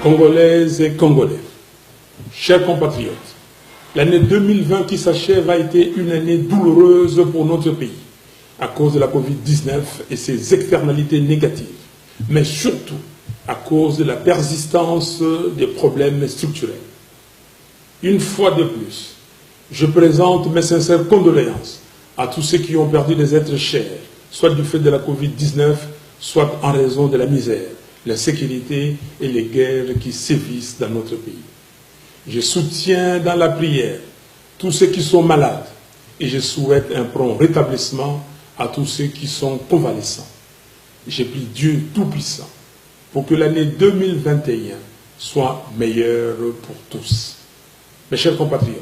Congolaises et Congolais, chers compatriotes, l'année 2020 qui s'achève a été une année douloureuse pour notre pays à cause de la Covid-19 et ses externalités négatives, mais surtout à cause de la persistance des problèmes structurels. Une fois de plus, je présente mes sincères condoléances à tous ceux qui ont perdu des êtres chers, soit du fait de la Covid-19, soit en raison de la misère, l'insécurité et les guerres qui sévissent dans notre pays. Je soutiens dans la prière tous ceux qui sont malades et je souhaite un prompt rétablissement à tous ceux qui sont convalescents. Je prie Dieu Tout-Puissant pour que l'année 2021 soit meilleure pour tous. Mes chers compatriotes,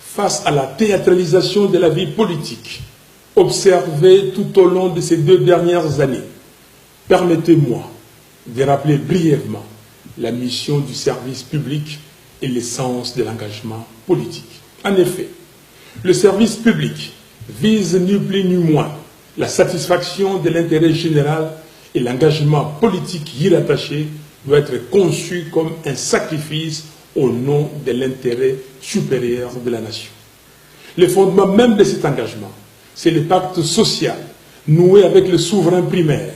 face à la théâtralisation de la vie politique observée tout au long de ces 2 dernières années, permettez-moi de rappeler brièvement la mission du service public et l'essence de l'engagement politique. En effet, le service public vise ni plus ni moins la satisfaction de l'intérêt général et l'engagement politique y rattaché doit être conçu comme un sacrifice au nom de l'intérêt supérieur de la nation. Le fondement même de cet engagement, c'est le pacte social noué avec le souverain primaire,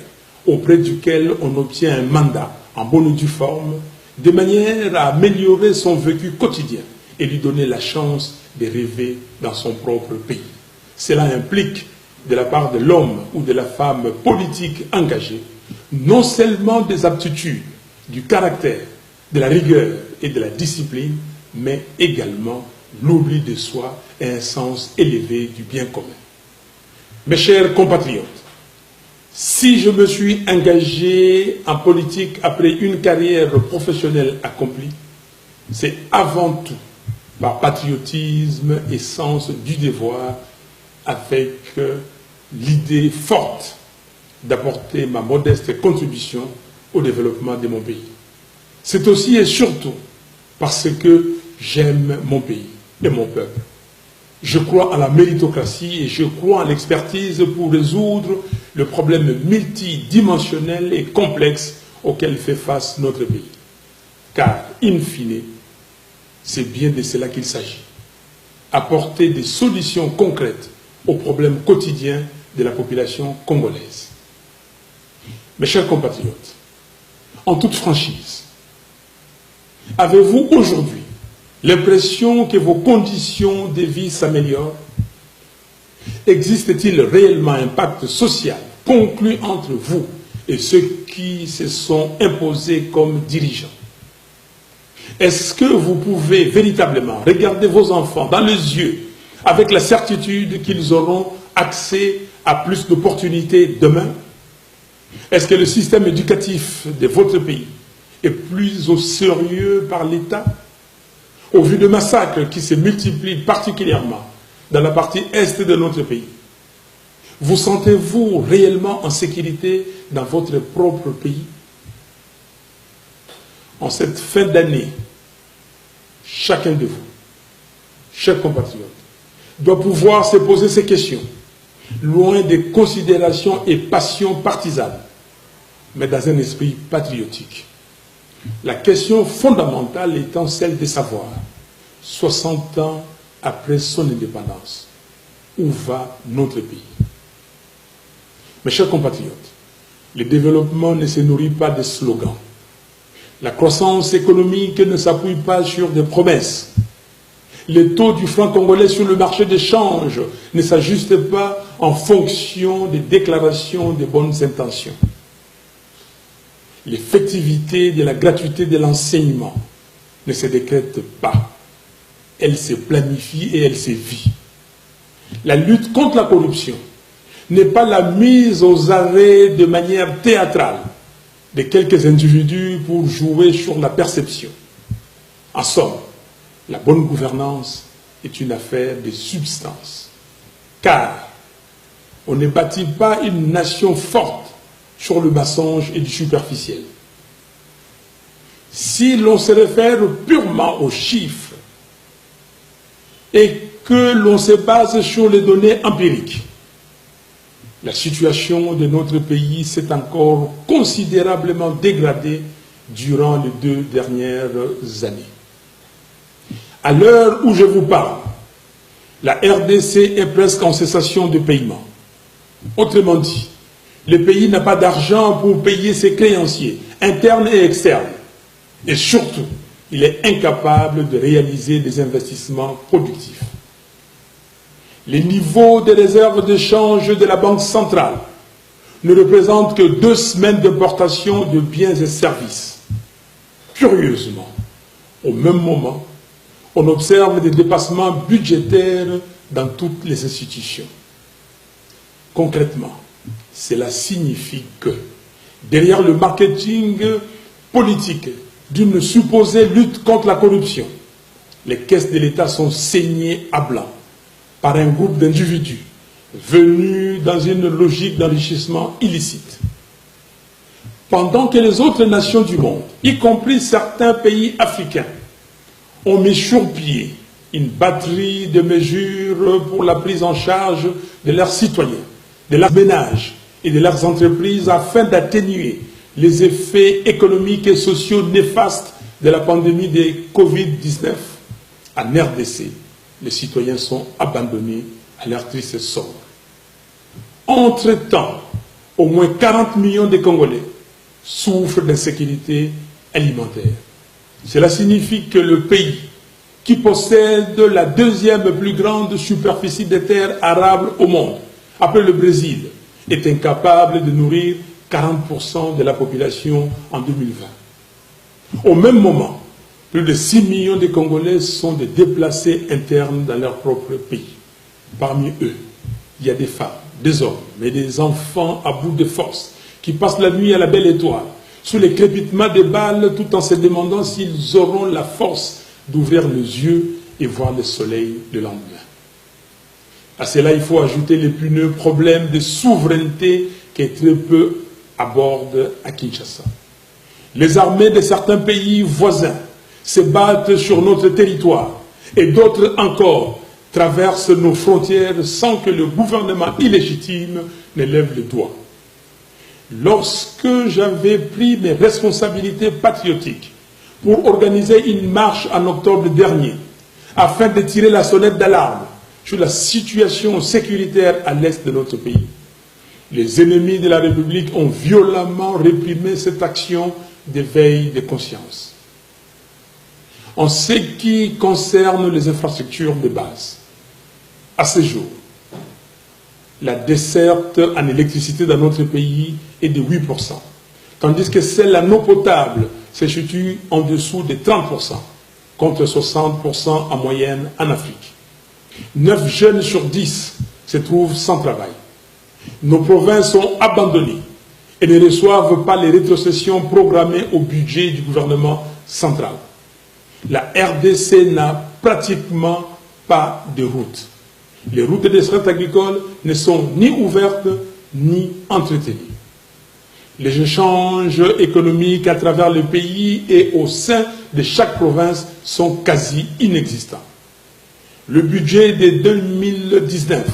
auprès duquel on obtient un mandat en bonne et due forme, de manière à améliorer son vécu quotidien et lui donner la chance de rêver dans son propre pays. Cela implique, de la part de l'homme ou de la femme politique engagée, non seulement des aptitudes, du caractère, de la rigueur et de la discipline, mais également l'oubli de soi et un sens élevé du bien commun. Mes chers compatriotes, si je me suis engagé en politique après une carrière professionnelle accomplie, c'est avant tout par patriotisme et sens du devoir, avec l'idée forte d'apporter ma modeste contribution au développement de mon pays. C'est aussi et surtout parce que j'aime mon pays et mon peuple. Je crois à la méritocratie et je crois à l'expertise pour résoudre le problème multidimensionnel et complexe auquel fait face notre pays. Car, in fine, c'est bien de cela qu'il s'agit. Apporter des solutions concrètes aux problèmes quotidiens de la population congolaise. Mes chers compatriotes, en toute franchise, avez-vous aujourd'hui l'impression que vos conditions de vie s'améliorent? Existe-t-il réellement un pacte social conclu entre vous et ceux qui se sont imposés comme dirigeants? Est-ce que vous pouvez véritablement regarder vos enfants dans les yeux avec la certitude qu'ils auront accès à plus d'opportunités demain? Est-ce que le système éducatif de votre pays est plus au sérieux par l'État? Au vu de massacres qui se multiplient particulièrement dans la partie est de notre pays, vous sentez-vous réellement en sécurité dans votre propre pays? En cette fin d'année, chacun de vous, chers compatriotes, doit pouvoir se poser ces questions, loin des considérations et passions partisanes, mais dans un esprit patriotique. La question fondamentale étant celle de savoir, 60 ans après son indépendance, où va notre pays? Mes chers compatriotes, le développement ne se nourrit pas de slogans. La croissance économique ne s'appuie pas sur des promesses. Le taux du franc congolais sur le marché d'échange ne s'ajuste pas en fonction des déclarations de bonnes intentions. L'effectivité de la gratuité de l'enseignement ne se décrète pas. Elle se planifie et elle se vit. La lutte contre la corruption n'est pas la mise aux arrêts de manière théâtrale de quelques individus pour jouer sur la perception. En somme, la bonne gouvernance est une affaire de substance. Car on ne bâtit pas une nation forte sur le mensonge et du superficiel. Si l'on se réfère purement aux chiffres et que l'on se base sur les données empiriques, la situation de notre pays s'est encore considérablement dégradée durant les 2 dernières années. À l'heure où je vous parle, la RDC est presque en cessation de paiement. Autrement dit, le pays n'a pas d'argent pour payer ses créanciers, internes et externes. Et surtout, il est incapable de réaliser des investissements productifs. Les niveaux des réserves de change de la Banque centrale ne représentent que 2 semaines d'importation de biens et services. Curieusement, au même moment, on observe des dépassements budgétaires dans toutes les institutions. Concrètement, cela signifie que, derrière le marketing politique d'une supposée lutte contre la corruption, les caisses de l'État sont saignées à blanc par un groupe d'individus venus dans une logique d'enrichissement illicite. Pendant que les autres nations du monde, y compris certains pays africains, ont mis sur pied une batterie de mesures pour la prise en charge de leurs citoyens, de leurs ménages et de leurs entreprises afin d'atténuer les effets économiques et sociaux néfastes de la pandémie de Covid-19, en RDC, les citoyens sont abandonnés à leur triste sort. Entre-temps, au moins 40 millions de Congolais souffrent d'insécurité alimentaire. Cela signifie que le pays, qui possède la 2e plus grande superficie de terres arables au monde, après le Brésil, est incapable de nourrir 40% de la population en 2020. Au même moment, plus de 6 millions de Congolais sont des déplacés internes dans leur propre pays. Parmi eux, il y a des femmes, des hommes, mais des enfants à bout de force, qui passent la nuit à la belle étoile, sous les crépitements des balles, tout en se demandant s'ils auront la force d'ouvrir les yeux et voir le soleil le lendemain. À cela, il faut ajouter l'épineux problème de souveraineté qui est très peu abordé à Kinshasa. Les armées de certains pays voisins se battent sur notre territoire et d'autres encore traversent nos frontières sans que le gouvernement illégitime ne lève le doigt. Lorsque j'avais pris mes responsabilités patriotiques pour organiser une marche en octobre dernier, afin de tirer la sonnette d'alarme sur la situation sécuritaire à l'est de notre pays, les ennemis de la République ont violemment réprimé cette action d'éveil de conscience. En ce qui concerne les infrastructures de base, à ce jour, la desserte en électricité dans notre pays est de 8%, tandis que celle en eau potable se situe en dessous de 30%, contre 60% en moyenne en Afrique. 9 jeunes sur 10 se trouvent sans travail. Nos provinces sont abandonnées et ne reçoivent pas les rétrocessions programmées au budget du gouvernement central. La RDC n'a pratiquement pas de routes. Les routes des strates agricoles ne sont ni ouvertes ni entretenues. Les échanges économiques à travers le pays et au sein de chaque province sont quasi inexistants. Le budget de 2019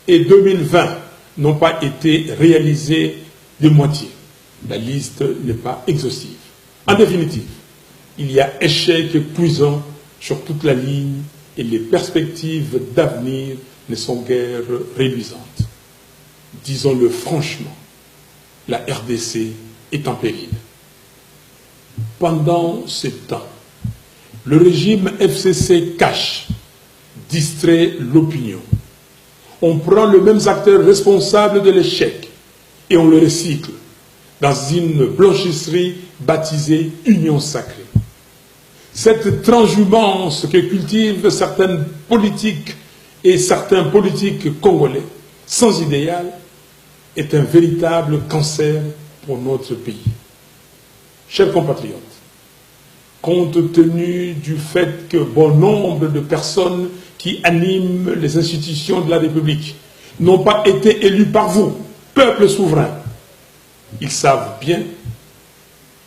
et 2020 n'ont pas été réalisés de moitié. La liste n'est pas exhaustive. En définitive, il y a échec cuisant sur toute la ligne et les perspectives d'avenir ne sont guère réluisantes. Disons-le franchement, la RDC est en péril. Pendant ce temps, le régime FCC cache, distrait l'opinion. On prend les mêmes acteurs responsables de l'échec et on le recycle dans une blanchisserie baptisée Union sacrée. Cette transhumance que cultivent certaines politiques et certains politiques congolais sans idéal est un véritable cancer pour notre pays. Chers compatriotes, compte tenu du fait que bon nombre de personnes qui animent les institutions de la République n'ont pas été élus par vous, peuple souverain, ils savent bien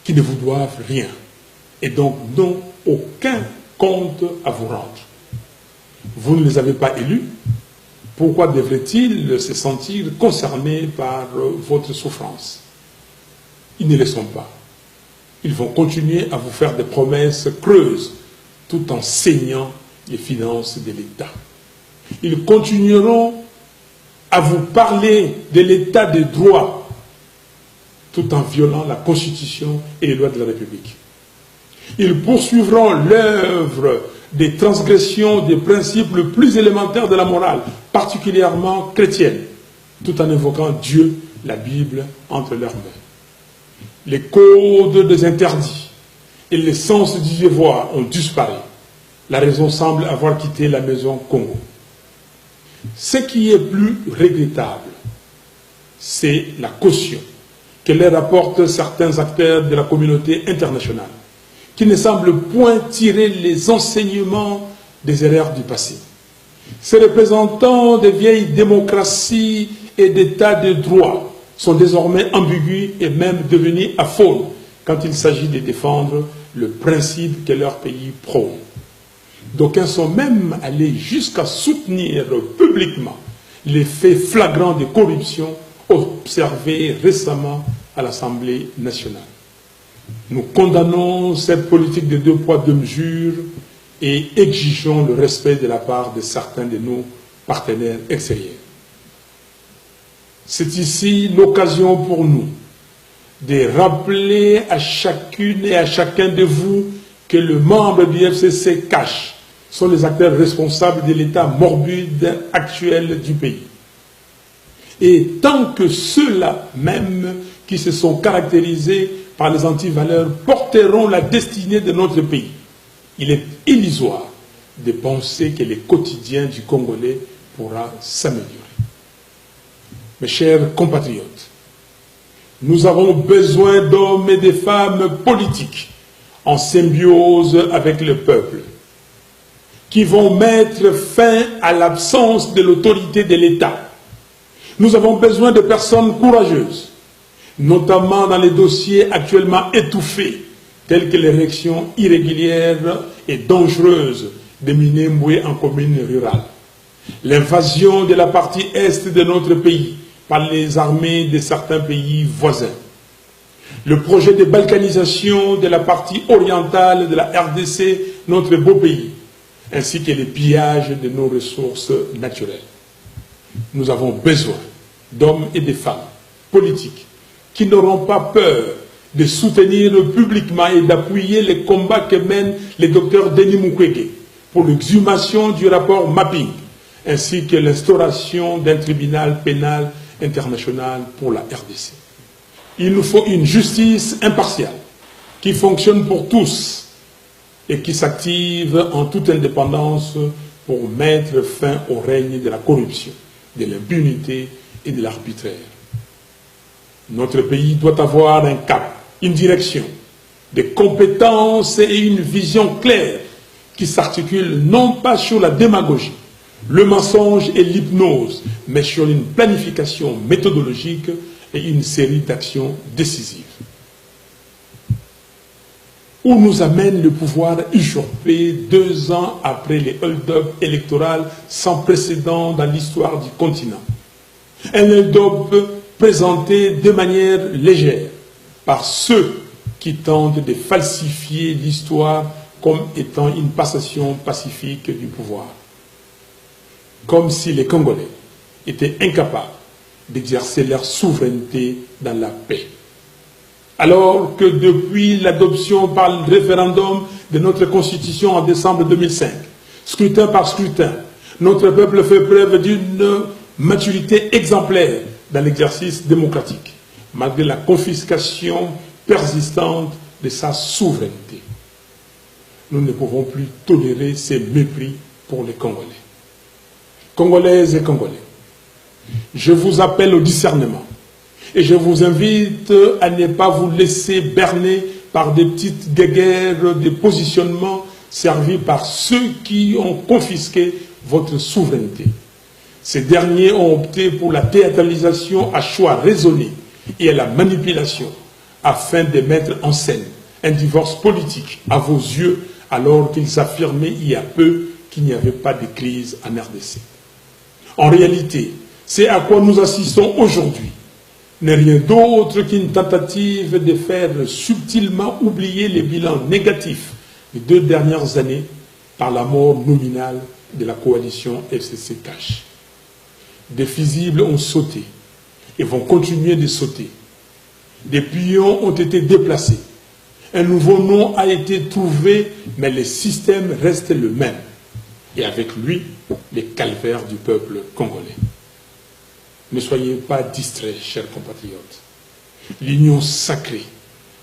qu'ils ne vous doivent rien et donc n'ont aucun compte à vous rendre. Vous ne les avez pas élus, pourquoi devraient-ils se sentir concernés par votre souffrance? Ils ne le sont pas. Ils vont continuer à vous faire des promesses creuses tout en saignant les finances de l'État. Ils continueront à vous parler de l'état de droit tout en violant la Constitution et les lois de la République. Ils poursuivront l'œuvre des transgressions des principes les plus élémentaires de la morale, particulièrement chrétienne, tout en invoquant Dieu, la Bible, entre leurs mains. Les codes des interdits et l'essence du devoir ont disparu. La raison semble avoir quitté la maison Congo. Ce qui est plus regrettable, c'est la caution que leur apportent certains acteurs de la communauté internationale, qui ne semblent point tirer les enseignements des erreurs du passé. Ces représentants des vieilles démocraties et d'états de droit sont désormais ambigus et même devenus aphones quand il s'agit de défendre le principe que leur pays prône. D'aucuns sont même allés jusqu'à soutenir publiquement les faits flagrants de corruption observés récemment à l'Assemblée nationale. Nous condamnons cette politique de 2 poids 2 mesures et exigeons le respect de la part de certains de nos partenaires extérieurs. C'est ici l'occasion pour nous de rappeler à chacune et à chacun de vous que les membres du FCC cash sont les acteurs responsables de l'état morbide actuel du pays. Et tant que ceux-là même qui se sont caractérisés par les antivaleurs porteront la destinée de notre pays, il est illusoire de penser que le quotidien du Congolais pourra s'améliorer. Mes chers compatriotes, nous avons besoin d'hommes et de femmes politiques en symbiose avec le peuple, qui vont mettre fin à l'absence de l'autorité de l'État. Nous avons besoin de personnes courageuses, notamment dans les dossiers actuellement étouffés, tels que l'érection irrégulière et dangereuse de Minembwe en commune rurale, l'invasion de la partie est de notre pays par les armées de certains pays voisins, le projet de balkanisation de la partie orientale de la RDC, notre beau pays, ainsi que les pillages de nos ressources naturelles. Nous avons besoin d'hommes et de femmes politiques qui n'auront pas peur de soutenir publiquement et d'appuyer les combats que mène le docteur Denis Mukwege pour l'exhumation du rapport Mapping, ainsi que l'instauration d'un tribunal pénal international pour la RDC. Il nous faut une justice impartiale qui fonctionne pour tous et qui s'active en toute indépendance pour mettre fin au règne de la corruption, de l'impunité et de l'arbitraire. Notre pays doit avoir un cap, une direction, des compétences et une vision claire qui s'articulent non pas sur la démagogie, le mensonge et l'hypnose, mais sur une planification méthodologique et une série d'actions décisives. Où nous amène le pouvoir usurpé 2 ans après les hold-up électoraux sans précédent dans l'histoire du continent. Un hold-up présenté de manière légère par ceux qui tentent de falsifier l'histoire comme étant une passation pacifique du pouvoir. Comme si les Congolais étaient incapables d'exercer leur souveraineté dans la paix. Alors que depuis l'adoption par le référendum de notre Constitution en décembre 2005, scrutin par scrutin, notre peuple fait preuve d'une maturité exemplaire dans l'exercice démocratique, malgré la confiscation persistante de sa souveraineté. Nous ne pouvons plus tolérer ces mépris pour les Congolais. Congolaises et Congolais, je vous appelle au discernement et je vous invite à ne pas vous laisser berner par des petites guéguerres de positionnement servis par ceux qui ont confisqué votre souveraineté. Ces derniers ont opté pour la théâtralisation à choix raisonné et à la manipulation afin de mettre en scène un divorce politique à vos yeux alors qu'ils affirmaient il y a peu qu'il n'y avait pas de crise en RDC. En réalité, c'est à quoi nous assistons aujourd'hui. n'est rien d'autre qu'une tentative de faire subtilement oublier les bilans négatifs des 2 dernières années par la mort nominale de la coalition FCC-Cash. Des fusibles ont sauté et vont continuer de sauter. Des pions ont été déplacés. Un nouveau nom a été trouvé, mais le système reste le même. Et avec lui, les calvaires du peuple congolais. Ne soyez pas distraits, chers compatriotes. L'union sacrée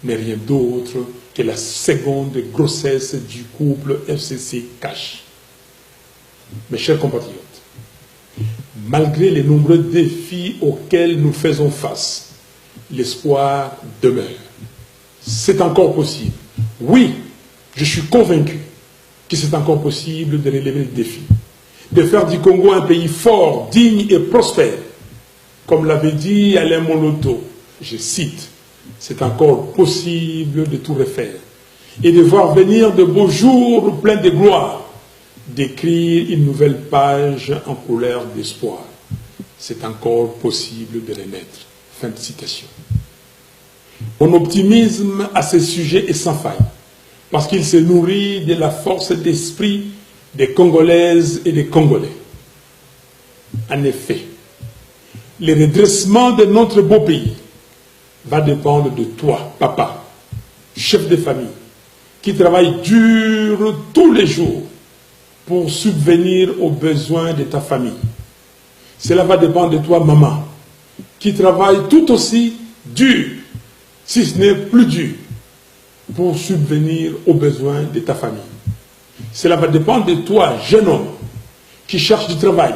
n'est rien d'autre que la seconde grossesse du couple FCC-Cash. Mes chers compatriotes, malgré les nombreux défis auxquels nous faisons face, l'espoir demeure. C'est encore possible. Oui, je suis convaincu que c'est encore possible de relever le défi, de faire du Congo un pays fort, digne et prospère. Comme l'avait dit Alain Moloto, je cite, c'est encore possible de tout refaire et de voir venir de beaux jours pleins de gloire, d'écrire une nouvelle page en couleur d'espoir. C'est encore possible de renaître. Fin de citation. Mon optimisme à ce sujet est sans faille, parce qu'il se nourrit de la force d'esprit des Congolaises et des Congolais. En effet, le redressement de notre beau pays va dépendre de toi, papa, chef de famille, qui travaille dur tous les jours pour subvenir aux besoins de ta famille. Cela va dépendre de toi, maman, qui travaille tout aussi dur, si ce n'est plus dur, pour subvenir aux besoins de ta famille. Cela va dépendre de toi, jeune homme, qui cherche du travail,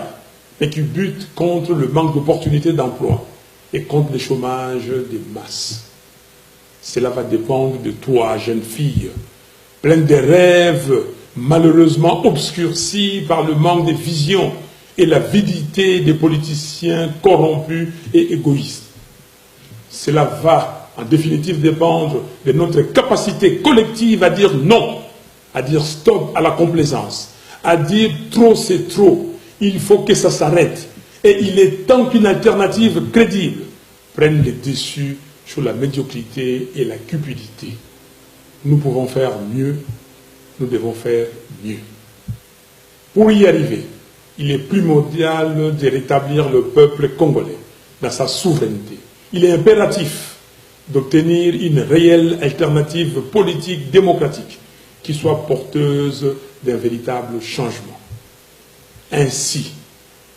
mais qui bute contre le manque d'opportunités d'emploi et contre le chômage des masses. Cela va dépendre de toi, jeune fille, pleine de rêves, malheureusement obscurcis par le manque de vision et l'avidité des politiciens corrompus et égoïstes. Cela va, en définitive, dépendre de notre capacité collective à dire non, à dire stop à la complaisance, à dire trop c'est trop, il faut que ça s'arrête. Et il est temps qu'une alternative crédible prenne le dessus sur la médiocrité et la cupidité. Nous pouvons faire mieux, nous devons faire mieux. Pour y arriver, il est primordial de rétablir le peuple congolais dans sa souveraineté. Il est impératif d'obtenir une réelle alternative politique démocratique qui soit porteuse d'un véritable changement. Ainsi,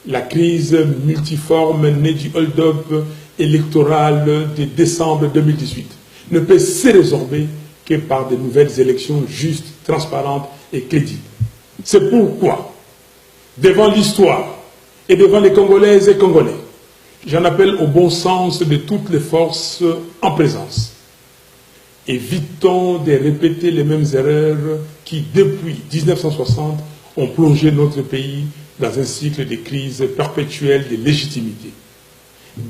la crise multiforme née du hold-up électoral de décembre 2018 ne peut se résorber que par de nouvelles élections justes, transparentes et crédibles. C'est pourquoi, devant l'histoire et devant les Congolaises et Congolais, j'en appelle au bon sens de toutes les forces en présence. Évitons de répéter les mêmes erreurs qui, depuis 1960, ont plongé notre pays dans un cycle de crise perpétuelle de légitimité.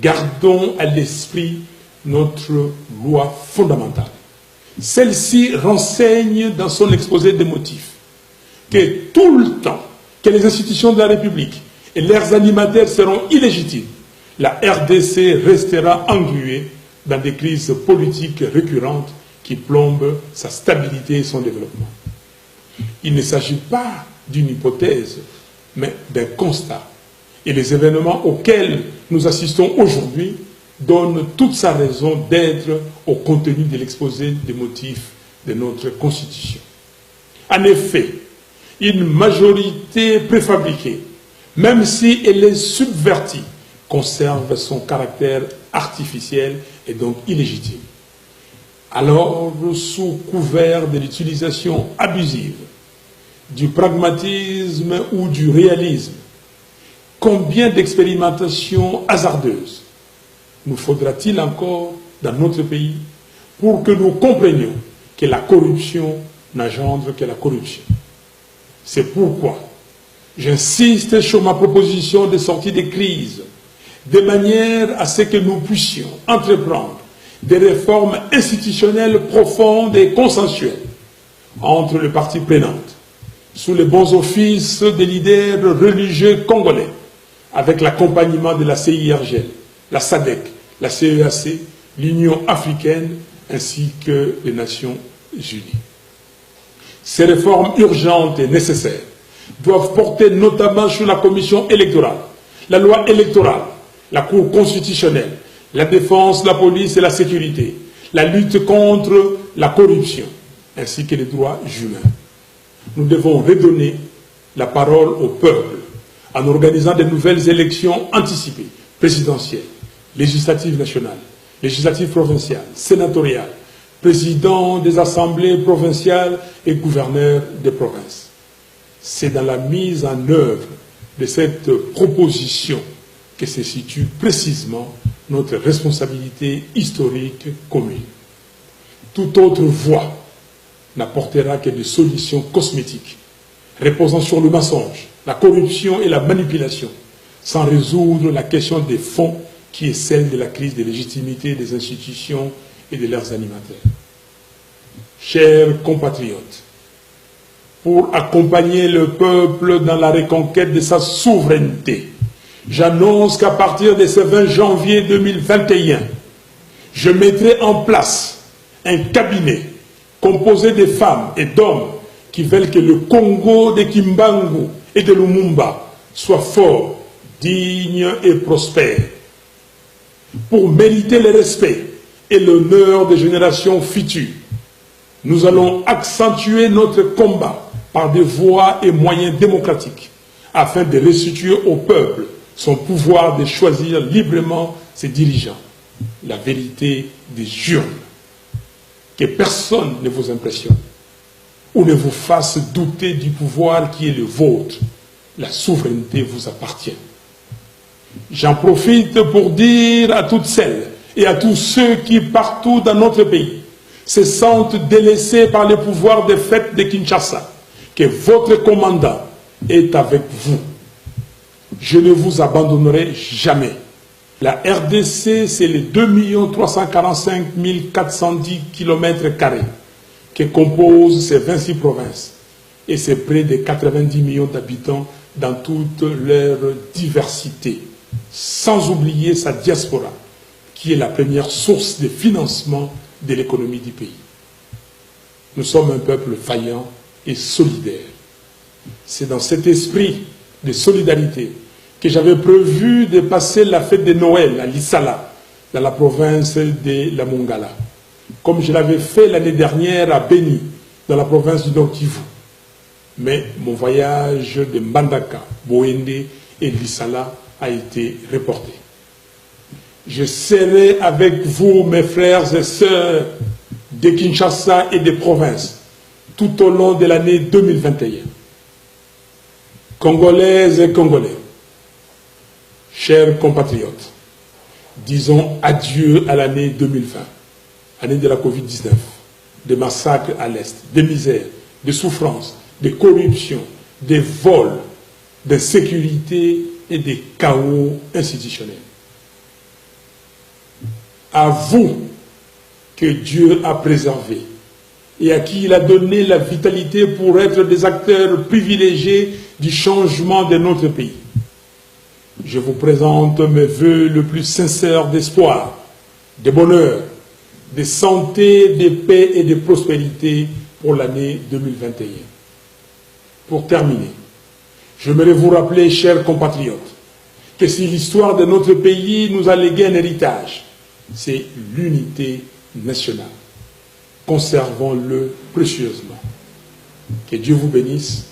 Gardons à l'esprit notre loi fondamentale. Celle-ci renseigne dans son exposé des motifs que tout le temps que les institutions de la République et leurs animateurs seront illégitimes, la RDC restera engluée dans des crises politiques récurrentes qui plombent sa stabilité et son développement. Il ne s'agit pas d'une hypothèse, mais d'un constat. Et les événements auxquels nous assistons aujourd'hui donnent toute sa raison d'être au contenu de l'exposé des motifs de notre Constitution. En effet, une majorité préfabriquée, même si elle est subvertie, conserve son caractère artificiel et donc illégitime. Alors, sous couvert de l'utilisation abusive du pragmatisme ou du réalisme, combien d'expérimentations hasardeuses nous faudra-t-il encore dans notre pays pour que nous comprenions que la corruption n'engendre que la corruption? C'est pourquoi j'insiste sur ma proposition de sortie des crises, de manière à ce que nous puissions entreprendre des réformes institutionnelles profondes et consensuelles entre les parties prenantes, sous les bons offices des leaders religieux congolais, avec l'accompagnement de la CIRGL, la SADC, la CEAC, l'Union africaine ainsi que les Nations unies. Ces réformes urgentes et nécessaires doivent porter notamment sur la commission électorale, la loi électorale, la Cour constitutionnelle, la défense, la police et la sécurité, la lutte contre la corruption, ainsi que les droits humains. Nous devons redonner la parole au peuple en organisant de nouvelles élections anticipées, présidentielles, législatives nationales, législatives provinciales, sénatoriales, présidents des assemblées provinciales et gouverneurs des provinces. C'est dans la mise en œuvre de cette proposition que se situe précisément notre responsabilité historique commune. Toute autre voie n'apportera que des solutions cosmétiques, reposant sur le mensonge, la corruption et la manipulation, sans résoudre la question des fonds qui est celle de la crise de légitimité des institutions et de leurs animateurs. Chers compatriotes, pour accompagner le peuple dans la reconquête de sa souveraineté, j'annonce qu'à partir de ce 20 janvier 2021, je mettrai en place un cabinet composé de femmes et d'hommes qui veulent que le Congo de Kimbangu et de Lumumba soit fort, digne et prospère. Pour mériter le respect et l'honneur des générations futures, nous allons accentuer notre combat par des voies et moyens démocratiques afin de restituer au peuple son pouvoir de choisir librement ses dirigeants. La vérité des urnes. Que personne ne vous impressionne ou ne vous fasse douter du pouvoir qui est le vôtre. La souveraineté vous appartient. J'en profite pour dire à toutes celles et à tous ceux qui, partout dans notre pays, se sentent délaissés par le pouvoir des fêtes de Kinshasa, que votre commandant est avec vous. Je ne vous abandonnerai jamais. La RDC, c'est les 2 345 410 km² que composent ces 26 provinces et c'est près de 90 millions d'habitants dans toute leur diversité, sans oublier sa diaspora, qui est la première source de financement de l'économie du pays. Nous sommes un peuple vaillant et solidaire. C'est dans cet esprit de solidarité que j'avais prévu de passer la fête de Noël à Lissala, dans la province de la Mongala, comme je l'avais fait l'année dernière à Beni, dans la province du Nord Kivu. Mais mon voyage de Mbandaka, Boende et Lissala a été reporté. Je serai avec vous, mes frères et sœurs de Kinshasa et des provinces, tout au long de l'année 2021. Congolaises et Congolais, chers compatriotes, disons adieu à l'année 2020, année de la Covid-19, des massacres à l'Est, des misères, des souffrances, des corruptions, des vols, d'insécurité et des chaos institutionnels. À vous que Dieu a préservé et à qui il a donné la vitalité pour être des acteurs privilégiés du changement de notre pays. Je vous présente mes vœux le plus sincère d'espoir, de bonheur, de santé, de paix et de prospérité pour l'année 2021. Pour terminer, j'aimerais vous rappeler, chers compatriotes, que si l'histoire de notre pays nous a légué un héritage, c'est l'unité nationale. Conservons-le précieusement. Que Dieu vous bénisse,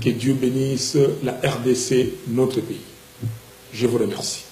que Dieu bénisse la RDC, notre pays. Je vous remercie.